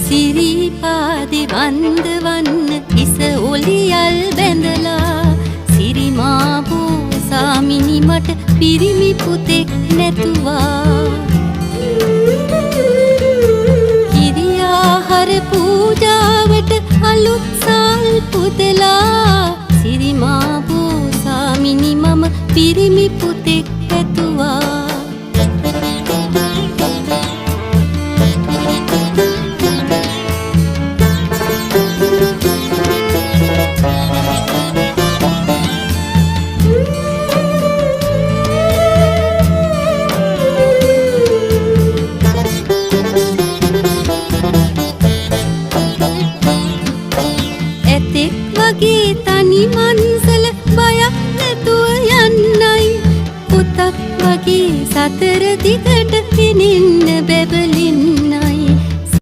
සිරිපාදි වන්දවන්න ඉස ඔලියල් බැඳලා සිරිමාබෝ සාමිනි මට පිරිමි පුතෙක් නැතුවා කිරියාහර පූජාවට අලුත් සල් පුදලා සිරිමාබෝ සාමිනි මම පිරිමි පුතෙක් ඇතුවා